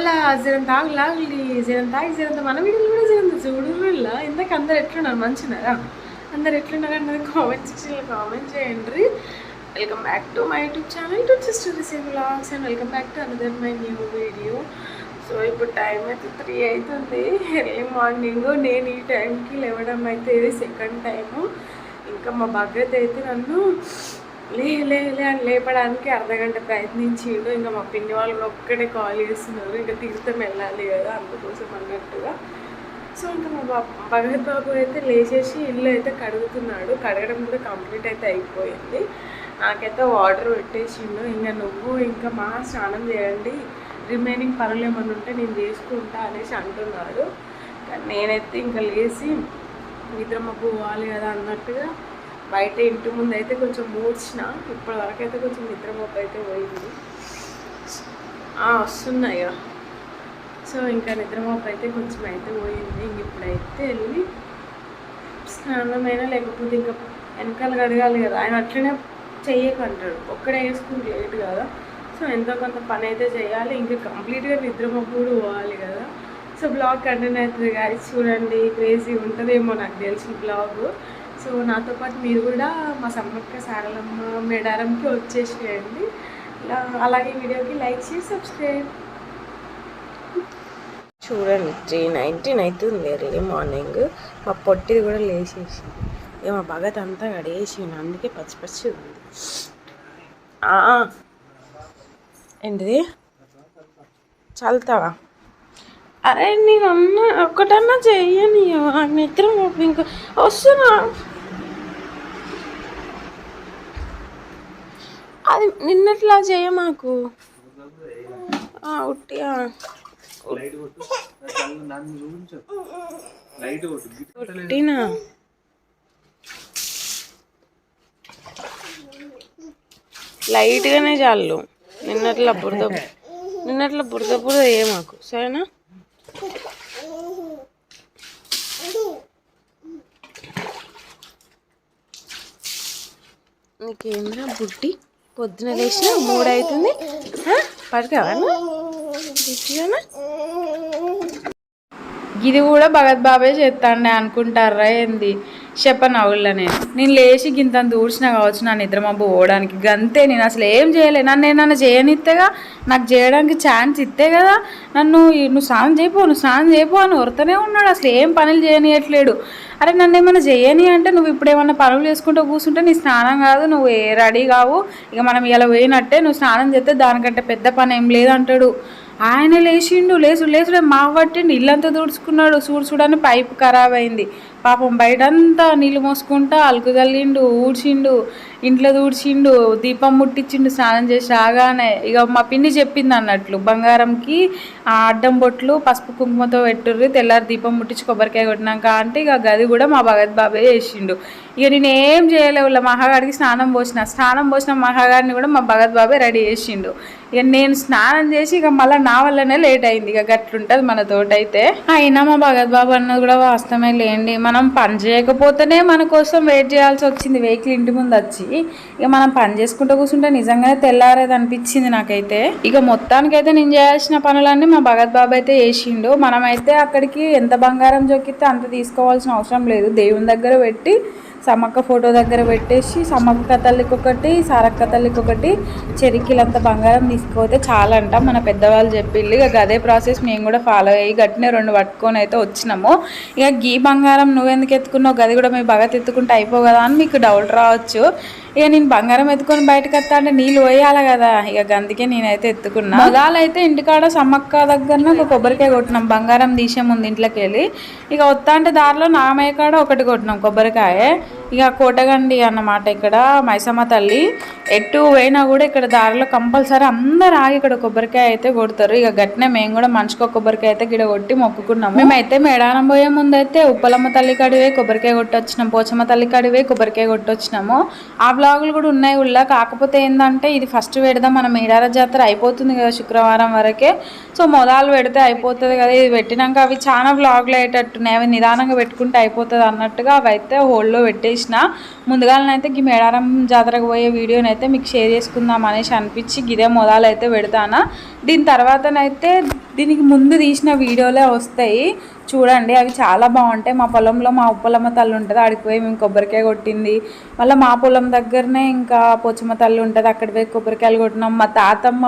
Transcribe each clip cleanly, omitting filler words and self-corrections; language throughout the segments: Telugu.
ఓలా జరంత ఆగులాగులి జరంత ఆగి జరంత మన వీడియోలు కూడా జరంత చూడులా ఇందాక అందరు ఎట్లున్నారు మంచిన్నారా అందరు ఎట్లున్నారు అన్నది కామెంట్ సెక్షన్లో కామెంట్ చేయండి. Welcome back to my YouTube channel to sister vlogs and welcome back to another my new video. So ఇప్పుడు టైం అయితే 3 అవుతుంది ఎర్లీ మార్నింగ్. నేను ఈ టైంకి లేవడం అయితే ఇది సెకండ్ టైము. ఇంకా మా భగత్ అయితే నన్ను లే అని లేపడానికి అర్ధగంట ప్రయత్నించిండు. ఇంకా మా పిన్ని వాళ్ళు కూడా ఒక్కడే కాల్ చేస్తున్నారు, ఇంకా తీర్థం వెళ్ళాలి కదా అందుకోసం అన్నట్టుగా. సో ఇంకా మా భగత్ బాబు అయితే లేచేసి ఇల్లు అయితే కడుగుతున్నాడు. కడగడం కూడా కంప్లీట్ అయితే అయిపోయింది. నాకైతే వాటర్ పెట్టేసిండు. ఇంకా నువ్వు ఇంకా మా స్నానం చేయండి, రిమైనింగ్ పనులు ఏమన్నా ఉంటే నేను చేసుకుంటా అనేసి అంటున్నాడు. కానీ నేనైతే ఇంకా లేచి నిద్రమ్మ పోవాలి కదా అన్నట్టుగా బయట ఇంటి ముందు అయితే కొంచెం మూడ్చిన. ఇప్పటి వరకు అయితే కొంచెం నిద్రమొప్ప అయితే పోయింది, వస్తున్నాయి. సో ఇంకా నిద్రమొప్ప అయితే కొంచెం అయితే పోయింది. ఇంక ఇప్పుడైతే వెళ్ళి స్నానమైనా లేకపోతే ఇంకా వెనకాల కడగాలి కదా. ఆయన అట్లనే చెయ్యకంటాడు, ఒక్కడే వేసుకుని లేట్ కదా. సో ఎంతో కొంత పని అయితే చేయాలి, ఇంకా కంప్లీట్గా నిద్రమొప్ప కూడా పోవాలి కదా. సో బ్లాగ్ కంటిన్యూ అవుతుంది గాయస్, చూడండి. క్రేజీ ఉంటుందేమో నాకు తెలిసిన బ్లాగ్. సో నాతో పాటు మీరు కూడా మా సమ్మక్క సారలమ్మ మేడారంకి వచ్చేసేయండి. అలాగే వీడియోకి లైక్ చేసి సబ్స్క్రైబ్. చూడండి 3:19 అవుతుంది ఎర్లీ మార్నింగ్. మా పొట్టిది కూడా లేచేసి ఇక మా భగత్ అంతా గడేసి, అందుకే పచ్చి పచ్చి ఉంది. ఏంటిది చల్తావా? అరే నేను ఒక్కటన్నా చెయ్యని నిద్ర ఇంకా వస్తున్నా. అది నిన్నట్లా చేయ మాకు ఉట్టిగా ఉట్టినా లైట్గానే చాలు. నిన్నట్లా బురద బురద ఏ మాకు సరేనా. నీకేంద్రా బుడ్డి, పొద్దున లేచిన 3 అవుతుంది పడుకోవాలా? ఇది కూడా భగత్ బాబే చేస్తాండే అనుకుంటారా ఏంది? చెప్పనవుళ్ళ నేను లేచి గింత దూడ్చిన కావచ్చు నా నిద్రమబ్బు పోవడానికి. గంతే, నేను అసలు ఏం చేయలే. నన్ను చేయనిస్తేగా, నాకు చేయడానికి ఛాన్స్ ఇస్తే కదా. నువ్వు స్నానం చేయపో అని వరుతూనే ఉన్నాడు. అసలు ఏం పనులు చేయనియట్లేడు. అరే నన్ను ఏమైనా చేయని అంటే, నువ్వు ఇప్పుడు ఏమన్నా పనులు చేసుకుంటూ కూర్చుంటే నీ స్నానం కాదు, నువ్వు రెడీ కావు, ఇక మనం ఇలా పోయినట్టే, నువ్వు స్నానం చేస్తే దానికంటే పెద్ద పని ఏం లేదంటాడు. ఆయన లేచిండు, లేచుడే మా పట్టిండు, ఇల్లంతా తుడుచుకున్నాడు. చూడని పైపు ఖరాబ్ అయింది పాపం. బయటంతా నీళ్ళు మోసుకుంటా అలుకు చల్లిండు, ఊడ్చిండు, ఇంట్లో తుడిచిండు, దీపం ముట్టించిండు స్నానం చేసి రాగానే. ఇక మా పిన్ని చెప్పింది అన్నట్లు, బంగారంకి అడ్డం బొట్లు పసుపు కుంకుమతో పెట్టుర్రి, తెల్లారి దీపం ముట్టించి కొబ్బరికాయ కొట్టినాక అంటే ఇక గది కూడా మా భగత్ బాబే చేసిండు. ఇక నేనేం చేయలేవు. మహాగాడికి స్నానం పోసిన మహాగాడిని కూడా మా భగత్ బాబే రెడీ చేసిండు. ఇక నేను స్నానం చేసి ఇక మళ్ళీ నా వల్లనే లేట్ అయింది. ఇక గట్లుంటుంది మన తోటైతే. అయినా మా భగత్ బాబు అన్నది కూడా వాస్తవమే లేండి. మనం పని చేయకపోతేనే మన కోసం వెయిట్ చేయాల్సి వచ్చింది వెహికల్ ఇంటి ముందు వచ్చి. ఇక మనం పని చేసుకుంటూ కూర్చుంటే నిజంగానే తెల్లారేది అనిపించింది నాకైతే. ఇక మొత్తానికైతే నేను చేయాల్సిన పనులన్నీ మా భగత్ బాబు అయితే చేసిండు. మనమైతే అక్కడికి ఎంత బంగారం జొక్కితే అంత తీసుకోవాల్సిన అవసరం లేదు. దేవుని దగ్గర పెట్టి సమ్మక్క ఫోటో దగ్గర పెట్టేసి సమ్మక్క తల్లికి ఒకటి, సారక్క తల్లికి ఒకటి, చెరికిలంత బంగారం తీసుకుపోతే చాలా అంట మన పెద్దవాళ్ళు చెప్పిళ్ళు. ఇక అదే ప్రాసెస్ మేము కూడా ఫాలో అయ్యి గట్టినే 2 పట్టుకొని అయితే వచ్చినాము. ఇక గీ బంగారం నువ్వెందుకు ఎత్తుకున్నావు, గది కూడా మీ భగత్ ఎత్తుకుంటే అయిపో కదా అని మీకు డౌట్ రావచ్చు. ఇక నేను బంగారం ఎత్తుకొని బయటకు వస్తా అంటే నీళ్ళు పోయాలి కదా, ఇక అందుకే నేనైతే ఎత్తుకున్నా. మొదలైతే ఇంటికాడ సమ్మక్క దగ్గర ఒక కొబ్బరికాయ కొట్టినాం బంగారం తీసే ముందు ఇంట్లోకి వెళ్ళి. ఇక వస్తా అంటే దారిలో నామయ్య కాడ ఒకటి కొట్టినాం కొబ్బరికాయ. ఇక కోటగండి అన్నమాట ఇక్కడ మైసమ్మ తల్లి. ఎటు పోయినా కూడా ఇక్కడ దారిలో కంపల్సరీ అందరు ఆగి ఇక్కడ కొబ్బరికాయ అయితే కొడతారు. ఇక గట్టినే మేము కూడా మనిషికి ఒక కొబ్బరికాయ అయితే గిడ కొట్టి మొక్కుకున్నాము. మేమైతే మేడారం పోయే ముందు అయితే ఉప్పలమ్మ తల్లి కాడివే కొబ్బరికాయ కొట్టొచ్చినాం, పోచమ్మ తల్లి కాడివే కొబ్బరికాయ కొట్టొచ్చినాము. ఆ బ్లాగులు కూడా ఉన్నాయి ఉళ్ళ. కాకపోతే ఏంటంటే ఇది ఫస్ట్ పెడదాం, మన మేడార జాతర అయిపోతుంది కదా శుక్రవారం వరకే. సో మొదలు పెడితే అయిపోతుంది కదా, ఇది పెట్టినాక అవి చాలా బ్లాగులు అయ్యేటట్టున్నాయి, అవి నిదానంగా పెట్టుకుంటే అయిపోతుంది అన్నట్టుగా అవి అయితే హోల్డ్లో పెట్టేసిన. ముందుగానైతే ఈ మేడారం జాతరకు పోయే వీడియోనైతే మీకు షేర్ చేసుకుందాం అనేసి అనిపించి గిదే మొదలు అయితే పెడతానా. దీని తర్వాతనైతే దీనికి ముందు తీసిన వీడియోలే వస్తాయి చూడండి, అవి చాలా బాగుంటాయి. మా పొలంలో మా ఉప్పలమ్మ తల్లి ఉంటుంది, ఆడికి పోయి మేము కొబ్బరికాయ కొట్టింది. మళ్ళీ మా పొలం దగ్గరనే ఇంకా పోచమ్మ తల్లి ఉంటుంది, అక్కడికి పోయి కొబ్బరికాయలు కొట్టినాం. మా తాతమ్మ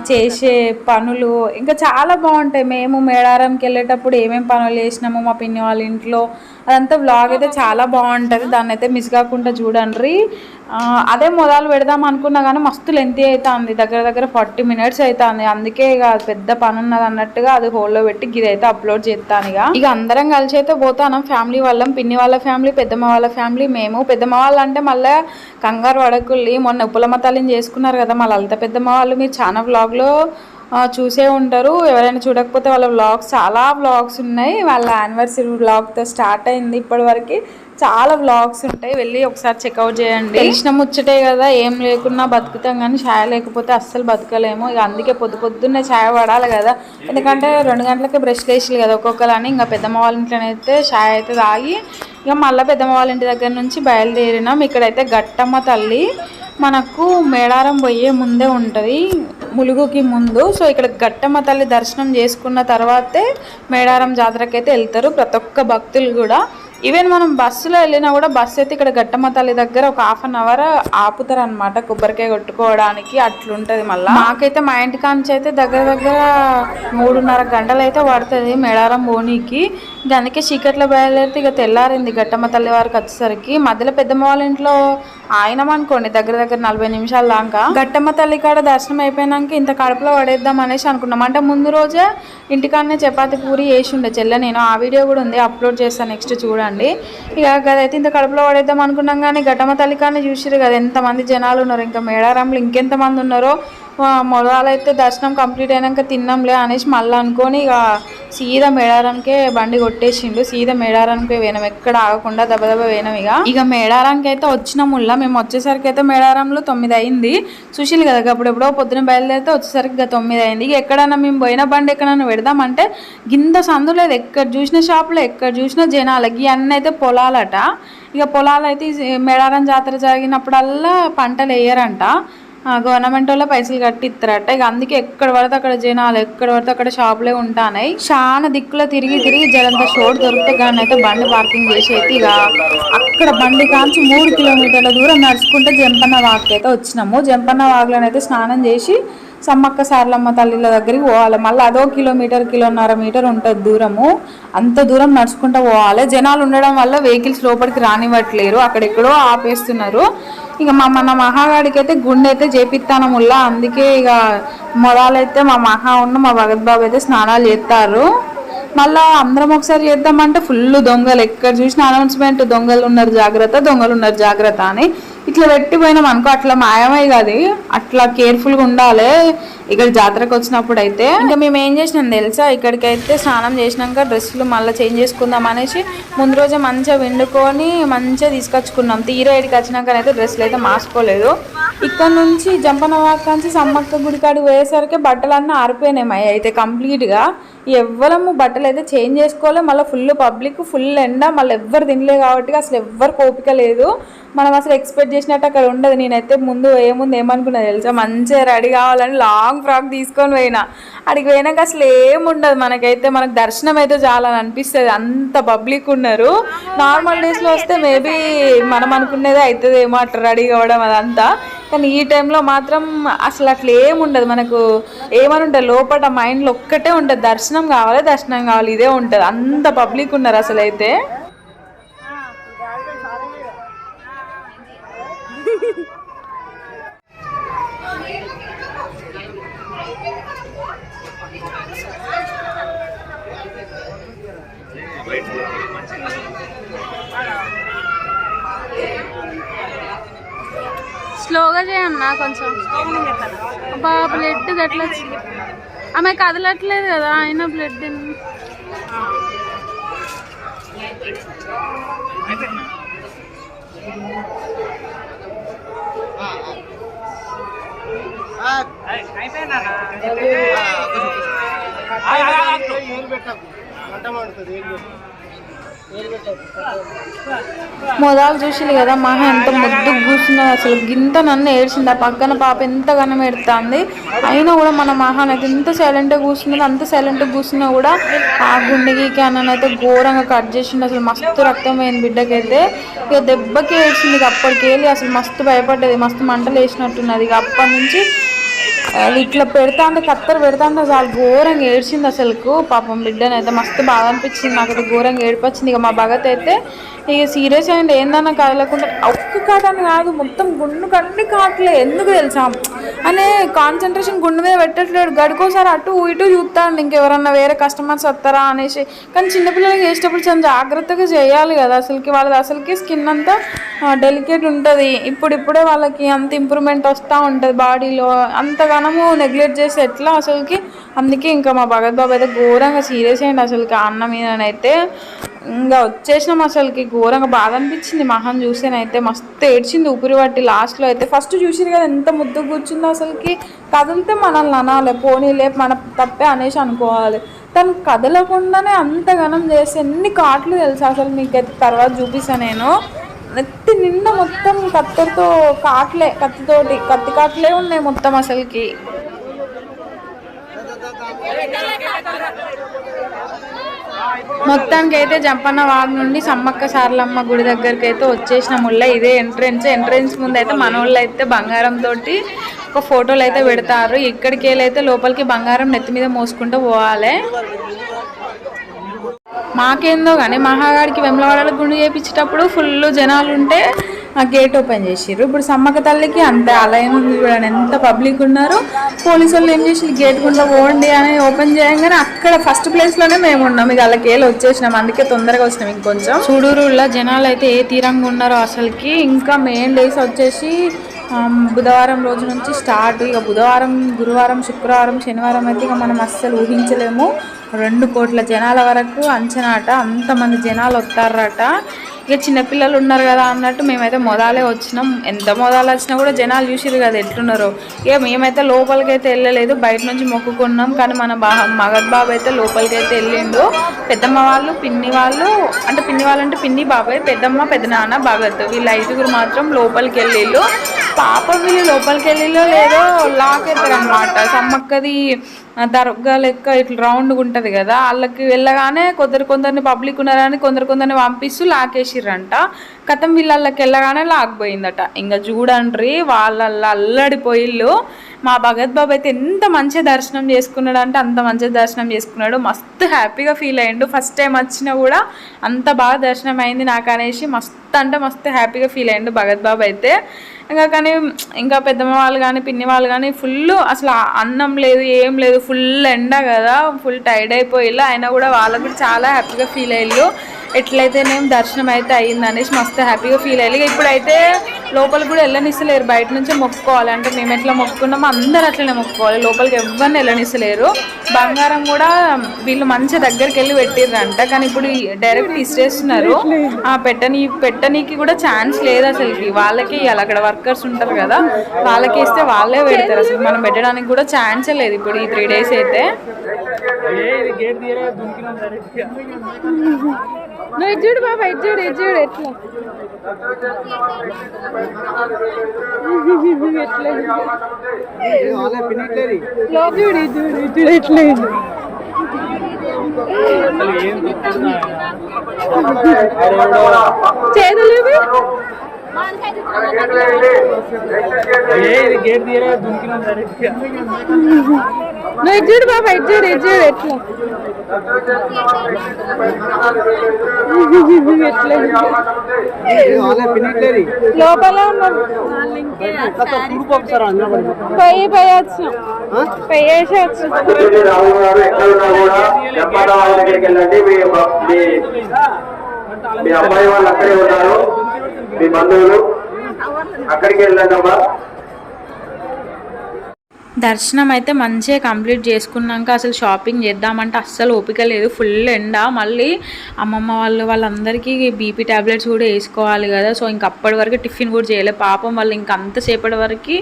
చేసే పనులు ఇంకా చాలా బాగుంటాయి. మేము మేడారంకి వెళ్ళేటప్పుడు ఏమేమి పనులు చేసినాము మా పిన్ని వాళ్ళ ఇంట్లో, అదంతా వ్లాగ్ అయితే చాలా బాగుంటుంది. దాన్ని అయితే మిస్ కాకుండా చూడండి. అదే మొదలు పెడదాం అనుకున్నా కానీ మస్తు లెంత్ అవుతుంది, దగ్గర 40 minutes అవుతుంది. అందుకే ఇక పెద్ద పని ఉన్నది అన్నట్టుగా అది హోల్లో పెట్టి ఇదైతే అప్లోడ్ చేస్తాను. ఇక అందరం కలిసి అయితే పోతాను, ఫ్యామిలీ వాళ్ళం, పిన్ని వాళ్ళ ఫ్యామిలీ, పెద్దమ్మ వాళ్ళ ఫ్యామిలీ, మేము. పెద్దమ్మ వాళ్ళు అంటే మళ్ళీ కంగారు పడకుల్లి, మొన్న ఉప్పలమ్మ తల్లిని చేసుకున్నారు కదా మా లలిత పెద్దమ్మ వాళ్ళు, మీరు చాలా వ్లాగ్లో చూసే ఉంటారు. ఎవరైనా చూడకపోతే వాళ్ళ వ్లాగ్స్, చాలా వ్లాగ్స్ ఉన్నాయి. వాళ్ళ యానివర్సరీ వ్లాగ్తో స్టార్ట్ అయింది, ఇప్పటి వరకు చాలా వ్లాగ్స్ ఉంటాయి, వెళ్ళి ఒకసారి చెక్అవుట్ చేయండి. తెలిసిన ముచ్చటే కదా, ఏం లేకున్నా బతుకుతాం కానీ ఛాయ్ లేకపోతే అస్సలు బతకలేము. ఇక అందుకే పొద్దున్నే ఛాయ్ పడాలి కదా, ఎందుకంటే 2 గంటలకే బ్రష్ వేసి కదా ఒక్కొక్కలని. ఇంకా పెద్దమ్మ వాళ్ళ ఇంట్లోనైతే ఛాయ్ అయితే తాగి ఇక మళ్ళీ పెద్దమ్మ వాళ్ళ ఇంటి దగ్గర నుంచి బయలుదేరినాం. ఇక్కడైతే గట్టమ్మ తల్లి మనకు మేడారం పోయే ముందే ఉంటుంది, ములుగుకి ముందు. సో ఇక్కడ గట్టమ్మ తల్లి దర్శనం చేసుకున్న తర్వాతే మేడారం జాతరకి అయితే వెళ్తారు ప్రతి ఒక్క భక్తులు కూడా. ఈవెన్ మనం బస్సులో వెళ్ళినా కూడా బస్సు అయితే ఇక్కడ గట్టమ్మ తల్లి దగ్గర ఒక 1/2 hour ఆపుతారు అనమాట కొబ్బరికాయ కొట్టుకోవడానికి, అట్లుంటుంది. మళ్ళీ మాకైతే మా ఇంటి కాంచి అయితే దగ్గర 3.5 గంటలు అయితే పడుతుంది మేడారం బోనీకి. ఇక అందుకే చీకట్లో బయలుదేరితే ఇక తెల్లారింది గట్టమ్మ తల్లి వారికి వచ్చేసరికి. మధ్యలో పెద్దమ్మ వాళ్ళ ఇంట్లో ఆయనం అనుకోండి దగ్గర 40 నిమిషాల దాకా. గట్టమ్మ తల్లి కాడ దర్శనం అయిపోయినాక ఇంత కడుపులో పడేద్దాం అనేసి అనుకున్నాం. అంటే ముందు రోజే ఇంటికాడనే చపాతి పూరి వేసి ఉండే చెల్లె, నేను ఆ వీడియో కూడా ఉంది, అప్లోడ్ చేస్తాను, నెక్స్ట్ చూడండి. ఇక అదైతే ఇంత కడుపులో పడేద్దాం అనుకున్నాం కానీ గట్టమ్మ తల్లి కానీ చూసిరు కదా ఎంతమంది జనాలు ఉన్నారు. ఇంకా మేడారంలో ఇంకెంతమంది ఉన్నారో. మొదలైతే దర్శనం కంప్లీట్ అయినాక తిన్నాంలే అనేసి మళ్ళీ అనుకొని ఇక సీదా మేడారంకే బండి కొట్టేసిండు, సీదా మేడారంకే పోయినాం, ఎక్కడ ఆగకుండా దెబ్బ పోయినాం. ఇక మేడారంకి అయితే వచ్చినాముల్లా. మేము వచ్చేసరికి అయితే మేడారంలో 9 అయింది. సుశీల్ కదా అప్పుడెప్పుడో పొద్దున బయలుదేరితే వచ్చేసరికి 9 అయింది. ఇక ఎక్కడన్నా మేము పోయిన బండి ఎక్కడన్నా పెడదామంటే గింత సందు లేదు, ఎక్కడ చూసిన షాపులో ఎక్కడ చూసిన జనాలకి. అన్నీ అయితే పొలాలట. ఇక పొలాలు అయితే మేడారం జాతర జరిగినప్పుడల్లా పంటలు వేయరంట, గవర్నమెంట్ వాళ్ళ పైసలు కట్టి ఇస్తారట. ఇక అందుకే ఎక్కడ పడితే అక్కడ జనాలు, ఎక్కడ పడితే అక్కడ షాపులే ఉంటాయి. చాలా దిక్కులో తిరిగి జరంత షోట్ దొరికితే కానీ అయితే బండి పార్కింగ్ చేసి అయితే ఇక అక్కడ బండి కాంచి 3 కిలోమీటర్ల దూరం నడుచుకుంటే జంపన్న వాగుకి అయితే వచ్చినాము. జంపన్న వాగులోనైతే స్నానం చేసి సమ్మక్క సారలమ్మ తల్లిల దగ్గరికి పోవాలి. మళ్ళీ అదో 1.5 మీటర్ ఉంటుంది దూరము. అంత దూరం నడుచుకుంటూ పోవాలి. జనాలు ఉండడం వల్ల వెహికల్స్ లోపలికి రానివ్వట్లేరు, అక్కడెక్కడో ఆపేస్తున్నారు. ఇక మన మహాగాడికి అయితే గుండె అయితే చేపిస్తాను ముల్లా. అందుకే ఇక మొదలైతే మా మహా ఉన్న మా భగత్ బాబు అయితే స్నానాలు చేస్తారు. మళ్ళీ అందరం ఒకసారి చేద్దామంటే ఫుల్ దొంగలు, ఎక్కడ చూసిన అనౌన్స్మెంట్, దొంగలు ఉన్నారు జాగ్రత్త అని. ఇట్లా పెట్టిపోయినాం అనుకో అట్లా మాయమై కాదు, అట్లా కేర్ఫుల్గా ఉండాలి ఇక్కడ జాతరకు వచ్చినప్పుడు అయితే. ఇంకా మేము ఏం చేసినాం తెలుసా, ఇక్కడికైతే స్నానం చేసినాక డ్రెస్సులు మళ్ళీ చేంజ్ చేసుకుందాం అనేసి ముందు రోజే మంచిగా వండుకొని మంచిగా తీసుకొచ్చుకున్నాం. తీరా ఇక్కడికి వచ్చినాకనైతే డ్రెస్సులు అయితే మార్చుకోలేదు. ఇక్కడ నుంచి జంపన్న వాక్ నుంచి సమ్మక్క గుడికాడికి పోయేసరికి బట్టలన్నీ ఆరిపోయినాయి అయితే కంప్లీట్గా. ఎవ్వరము బట్టలు అయితే చేంజ్ చేసుకోవాలి. మళ్ళీ ఫుల్ పబ్లిక్, ఫుల్ ఎండ, మళ్ళీ ఎవ్వరు తినలే కాబట్టి అసలు ఎవ్వరు కోపిక లేదు. మనం అసలు ఎక్స్పెక్ట్ చేసినట్టు అక్కడ ఉండదు. నేనైతే ముందు ఏమనుకున్నా తెలుసా, మంచిగా రెడీ కావాలని లాంగ్ ఫ్రాక్ తీసుకొని పోయినా. అడిగి పోయినాక అసలు ఏముండదు మనకైతే, మనకు దర్శనం అయితే చాలా అని అనిపిస్తుంది, అంత పబ్లిక్ ఉన్నారు. నార్మల్ డేస్లో వస్తే మేబీ మనం అనుకునేదే అవుతుందేమో అట్లా రెడీ కావడం అదంతా. కానీ ఈ టైంలో మాత్రం అసలు అట్లా ఏముండదు. మనకు ఏమని ఉంటుంది లోపల మైండ్లో ఒక్కటే ఉంటుంది, దర్శనం కావాలి ఇదే ఉంటుంది. అంత పబ్లిక్ ఉన్నారు అసలు అయితే. స్లోగా చేయన్నా కొంచెం. బ్లడ్ గట్లా ఆమె కదలట్లేదు కదా, అయినా బ్లడ్ మొదలు చూసిలు కదా మహా ఎంత ముద్దు కూర్చున్నది అసలు గింత నన్ను ఏడ్చింది. ఆ పక్కన పాప ఎంతగానో ఏడుతుంది. అయినా కూడా మన మహాన్ అయితే ఎంత సైలెంట్గా కూర్చున్నది. అంత సైలెంట్గా కూర్చున్నా కూడా ఆ గుండెకి క్యాన్ అయితే ఘోరంగా కట్ చేసిండు. అసలు మస్తు రక్తం అయింది బిడ్డకైతే. ఇక దెబ్బకి ఏడ్చింది. ఇక అప్పటికెళ్ళి అసలు మస్తు భయపడ్డది, మస్తు మంటలు వేసినట్టున్నది. ఇక అప్పటి నుంచి ఇట్లా పెడతా అంటే కత్తెర పెడతా అంటే చాలా ఘోరంగా ఏడ్చింది. అసలుకు పాపం బిడ్డను అయితే మస్తు బాధ అనిపించింది. నాకైతే ఘోరంగా ఏడిపచ్చింది. ఇక మా భగత్ అయితే ఇక సీరియస్ అయింది. ఏందన్నా కదలకుండా ఒక్క కాటని కాదు మొత్తం గుండు కన్ని కాటలే. ఎందుకు తెలుసా అనే కాన్సన్ట్రేషన్ గుండు మీద పెట్టట్లేడు. గడుకోసారి అటు ఇటు చూస్తాడు ఇంకెవరన్నా వేరే కస్టమర్స్ వస్తారా అనేసి. కానీ చిన్నపిల్లలకి చేసేటప్పుడు చాలా జాగ్రత్తగా చేయాలి కదా. అసలుకి వాళ్ళది అసలుకి స్కిన్ అంతా డెలికేట్ ఉంటుంది. ఇప్పుడిప్పుడే వాళ్ళకి అంత ఇంప్రూవ్మెంట్ వస్తూ ఉంటుంది బాడీలో. అంతగానము నెగ్లెక్ట్ చేసి ఎట్లా అసలుకి. అందుకే ఇంకా మా భగత్ బాబు అయితే ఘోరంగా సీరియస్ అయ్యండి అసలుకి. ఆ అన్న మీదనైతే ఇంకా వచ్చేసినాం. అసలుకి ఘోరంగా బాధ అనిపించింది మహాన్ చూసేనైతే. మస్తు ఏడ్చింది ఊపిరి పట్టి. లాస్ట్లో అయితే ఫస్ట్ చూసిరు కదా ఎంత ముద్దు కూర్చుందో అసలుకి. కదిలితే మనల్ని అనాలి, పోనీలే మన తప్పే అనేసి అనుకోవాలి. తను కదలకుండానే అంతగానం చేసి ఎన్ని కాట్లు తెలుసా అసలు. మీకైతే తర్వాత చూపిస్తాను నేను. నెత్తి నిండా మొత్తం కత్తెరతో కాట్లే, కత్తి కాట్లే ఉన్నాయి మొత్తం అసలుకి. మొత్తానికి అయితే జంపన్న వాగు నుండి సమ్మక్క సారలమ్మ గుడి దగ్గరికి అయితే వచ్చేసిన ముళ్ళ. ఇదే ఎంట్రెన్స్ ముందు అయితే మనోళ్ళు అయితే బంగారం తోటి ఒక ఫోటోలు అయితే పెడతారు. ఇక్కడికి వెళ్ళైతే లోపలికి బంగారం నెత్తి మీద మోసుకుంటూ పోవాలి. మాకేందో కానీ మహాగాడికి వెమ్లవాడలో గుండు చేయించేటప్పుడు ఫుల్ జనాలు ఉంటే ఆ గేట్ ఓపెన్ చేసిర్రు. ఇప్పుడు సమ్మక్క తల్లికి అంతే అలైన్ ఉంది చూడండి, ఎంత పబ్లిక్ ఉన్నారు. పోలీసు వాళ్ళు ఏం చేసి గేట్ గుండా పోండి అని ఓపెన్ చేయగానే అక్కడ ఫస్ట్ ప్లేస్లోనే మేము ఉన్నాం. ఇక వాళ్ళకేళ్ళు వచ్చేసినాం, అందుకే తొందరగా వచ్చినాం. ఇంకొంచెం చూడూరులో జనాలు అయితే ఏ తీరంగా ఉన్నారో అసలుకి. ఇంకా మెయిన్ డేస్ వచ్చేసి బుధవారం రోజు నుంచి స్టార్ట్. ఇక బుధవారం, గురువారం, శుక్రవారం, శనివారం అయితే ఇక మనం అస్సలు ఊహించలేము. 2 కోట్ల జనాల వరకు అంచనాట. అంతమంది జనాలు వస్తారట. ఇక చిన్నపిల్లలు ఉన్నారు కదా అన్నట్టు మేమైతే మొదలే వచ్చినాం. ఎంత మొదలు వచ్చినా కూడా జనాలు చూసిరు కదా ఎట్లున్నారో. ఇక మేమైతే లోపలికి అయితే వెళ్ళలేదు, బయట నుంచి మొక్కుకున్నాం. కానీ మన భగత్ బాబు అయితే లోపలికి అయితే వెళ్ళిండు. పెద్దమ్మ వాళ్ళు, పిన్ని వాళ్ళు అంటే పిన్ని బాబాయ్, పెద్దమ్మ, పెద్దనాన్న, భగత్ వీళ్ళ 5గురు మాత్రం లోపలికి వెళ్ళిళ్ళు. పాప వీళ్ళు లోపలికి వెళ్ళిలో లేదో లాకెత్తారు అనమాట. సమ్మక్కది దర్గా లెక్క ఇట్లా రౌండ్గా ఉంటుంది కదా, వాళ్ళకి వెళ్ళగానే కొందరిని పబ్లిక్ ఉన్నారని కొందరిని పంపిస్తూ లాకేసిర్రంట. కథం వీళ్ళకి వెళ్ళగానే లాగిపోయిందట. ఇంకా చూడండి వాళ్ళ అల్లడిపోయిళ్ళు. మా భగత్ బాబు అయితే ఎంత మంచిగా దర్శనం చేసుకున్నాడు అంటే అంత మంచిగా దర్శనం చేసుకున్నాడు. మస్తు హ్యాపీగా ఫీల్ అయ్యిండు. ఫస్ట్ టైం వచ్చినా కూడా అంత బాగా దర్శనం అయింది నాకు అనేసి మస్తు అంటే మస్తు హ్యాపీగా ఫీల్ అయ్యిండు భగత్ బాబు అయితే. ఇంకా పెద్దమ్మ వాళ్ళు కానీ పిన్ని వాళ్ళు కానీ ఫుల్ అసలు అన్నం లేదు, ఏం లేదు, ఫుల్ ఎండ కదా, ఫుల్ టైర్డ్ అయిపోయిళ్ళు. అయినా కూడా వాళ్ళకు కూడా చాలా హ్యాపీగా ఫీల్ అయ్యిళ్ళు. ఎట్లయితేనేం దర్శనం అయితే అయ్యింది అనేసి మస్తు హ్యాపీగా ఫీల్ అయ్యి. ఇప్పుడైతే లోపలికి కూడా వెళ్ళనిస్తలేరు, బయట నుంచే మొక్కుకోవాలి. అంటే మేము ఎట్లా మొక్కుకున్నామో అందరు అట్లనే మొక్కుకోవాలి, లోపలికి ఎవరిని వెళ్ళనిస్తలేరు. బంగారం కూడా వీళ్ళు మంచిగా దగ్గరికి వెళ్ళి పెట్టిర్రంట. కానీ ఇప్పుడు డైరెక్ట్ ఇచ్చేస్తున్నారు. పెట్టనీకి కూడా ఛాన్స్ లేదు అసలుకి. వాళ్ళకి ఇవ్వాలి, అక్కడ వర్కర్స్ ఉంటారు కదా వాళ్ళకి ఇస్తే వాళ్ళే పెడతారు. అసలు మనం పెట్టడానికి కూడా ఛాన్సే లేదు ఇప్పుడు ఈ 3 days అయితే. నువ్వు చూడు బాబా, చూడు ఎట్లా చూడు ఎట్లా చేతులు నువ్వు చూడు బాబా, చూడు ఎట్లా లోపల పోయేసి వచ్చిన మీ అమ్మాయి వాళ్ళు అక్కడే ఉన్నారు, మీ బంధువులు అక్కడికి వెళ్ళండి అమ్మా. దర్శనం అయితే మంచిగా కంప్లీట్ చేసుకున్నాక అసలు షాపింగ్ చేద్దామంటే అస్సలు ఓపిక లేదు, ఫుల్ ఎండ. మళ్ళీ అమ్మమ్మ వాళ్ళందరికీ బీపీ ట్యాబ్లెట్స్ కూడా వేసుకోవాలి కదా. సో ఇంక అప్పటి వరకు టిఫిన్ కూడా చేయలేదు పాపం. వాళ్ళు ఇంకా అంతసేపటి వరకు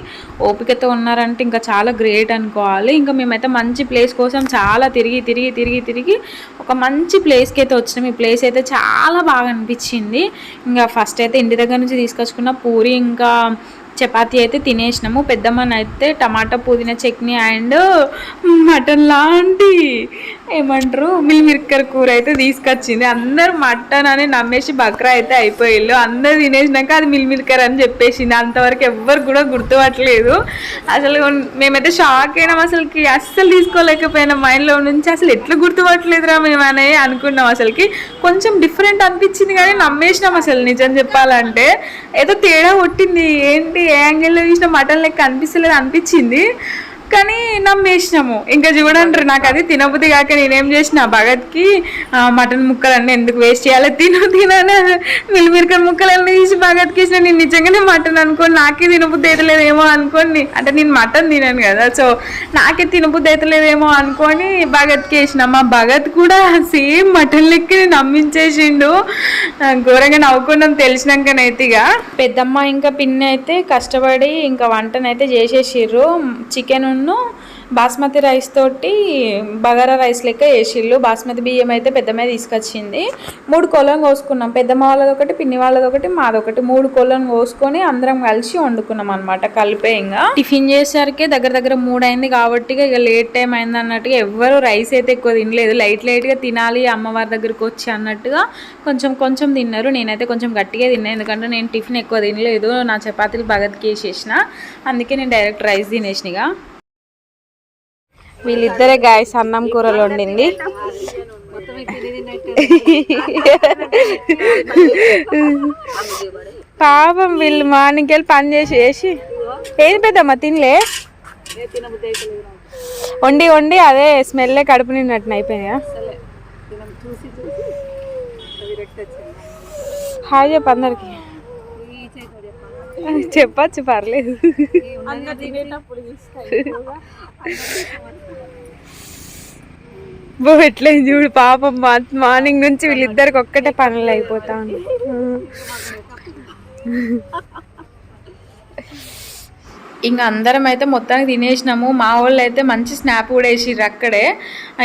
ఓపికతో ఉన్నారంటే ఇంకా చాలా గ్రేట్ అనుకోవాలి. ఇంకా మేమైతే మంచి ప్లేస్ కోసం చాలా తిరిగి ఒక మంచి ప్లేస్కి అయితే వచ్చినాం. ఈ ప్లేస్ అయితే చాలా బాగా అనిపించింది. ఇంకా ఫస్ట్ అయితే ఇంటి దగ్గర నుంచి తీసుకొచ్చుకున్న పూరి ఇంకా చపాతీ అయితే తినేసినాము. పెద్దమ్మని అయితే టమాటా పుదీనా చట్నీ అండ్ మటన్ లాంటి ఏమంటారు మిల్మిర్కర్ కూర అయితే తీసుకొచ్చింది. అందరు మటన్ అని నమ్మేసి బక్రా అయితే అయిపోయిళ్ళు. అందరు తినేసినాక అది మిల్మిర్కర్ అని చెప్పేసింది. అంతవరకు ఎవ్వరు కూడా గుర్తుపట్టలేదు. అసలు మేమైతే షాక్ అయినాం. అస్సలు తీసుకోలేకపోయినాం మైండ్లో నుంచి. అసలు ఎట్లా గుర్తుపట్టలేదురా మేము అని అనుకున్నాం. అసలుకి కొంచెం డిఫరెంట్ అనిపించింది కానీ నమ్మేసినాం. అసలు నిజం చెప్పాలంటే ఏదో తేడా కొట్టింది. ఏంటి ఏ యాంగిల్లో చూసిన మటన్ లెక్క అనిపించింది కానీ నమ్మేసినాము. ఇంకా చూడండి నాకు అది తినబుద్ధి కాక నేనేం చేసిన భగత్కి మటన్ ముక్కలన్నీ ఎందుకు వేస్ట్ చేయాలి తినని మిల్మిర్కర్ ముక్కలన్నీ తీసి భగత్కి ఇచ్చిన. నేను నిజంగానే మటన్ అనుకోని నాకే తినబుద్ధి అవుతలేదేమో అనుకోని, అంటే నేను మటన్ తినాను కదా సో నాకే తినబుద్ధి అవుతలేదేమో అనుకొని భగత్కి వేసిన. మా భగత్ కూడా సేమ్ మటన్ లెక్క నమ్మించేసిండు. ఘోరంగా నవ్వుకున్నాం తెలిసినాకనైతే. ఇక పెద్దమ్మ ఇంకా పిన్ని అయితే కష్టపడి ఇంకా వంటనైతే చేసేసిర్రు. చికెన్ బాస్మతి రైస్ తోటి బగారా రైస్ లెక్క వేసిళ్ళు. బాస్మతి బియ్యం అయితే పెద్దమ్మ తీసుకొచ్చింది. 3 కొలను కోసుకున్నాం. పెద్దమ్మ వాళ్ళది ఒకటి, పిన్ని వాళ్ళది ఒకటి, మాదొకటి. 3 కొలను కోసుకొని అందరం కలిసి వండుకున్నాం అనమాట కలిపే. ఇంకా టిఫిన్ చేసేసరికి దగ్గర 3 అయింది కాబట్టి ఇక లేట్ టైం అయింది అన్నట్టుగా ఎవ్వరు రైస్ అయితే ఎక్కువ తినలేదు. లైట్గా తినాలి అమ్మవారి దగ్గరకు వచ్చి అన్నట్టుగా కొంచెం తిన్నారు. నేనైతే కొంచెం గట్టిగా తిన్నాను ఎందుకంటే నేను టిఫిన్ ఎక్కువ తినలేదు. నా చపాతీలు భగత్కి వేసేసిన, అందుకే నేను డైరెక్ట్ రైస్ తినేసినగా. వీళ్ళిద్దరే గాయస్ అన్నం కూరలు వండింది. పాపం వీళ్ళు మార్నింగ్ వెళ్ళి పని చేసి ఏది పెద్దమ్మా తినలే వండి అదే స్మెల్లే కడుపు నిన్నట్టు అయిపోయినా. హాయ్ చెప్పు అందరికి. చెప్పచ్చు పర్లేదు. ఎట్లయింది చూడు పాపం. మార్నింగ్ నుంచి వీళ్ళిద్దరికి ఒక్కటే పనులు అయిపోతా ఉంది. ఇంకా అందరం అయితే మొత్తానికి తినేసినాము. మా వాళ్ళు అయితే మంచి స్నాప్ కూడా వేసిర్రు అక్కడే.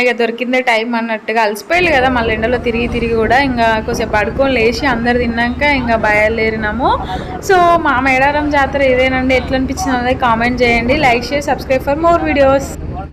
ఇక దొరికిందే టైం అన్నట్టుగా అలసిపోయారు కదా మళ్ళీ ఎండలో తిరిగి కూడా. ఇంకా కొంచెం పడుకొని లేచి అందరు తిన్నాక ఇంకా బయలుదేరినాము. సో మా మేడారం జాతర ఇదేనండి. ఎట్లా అనిపించింది అనేది కామెంట్ చేయండి. Like share subscribe for more videos.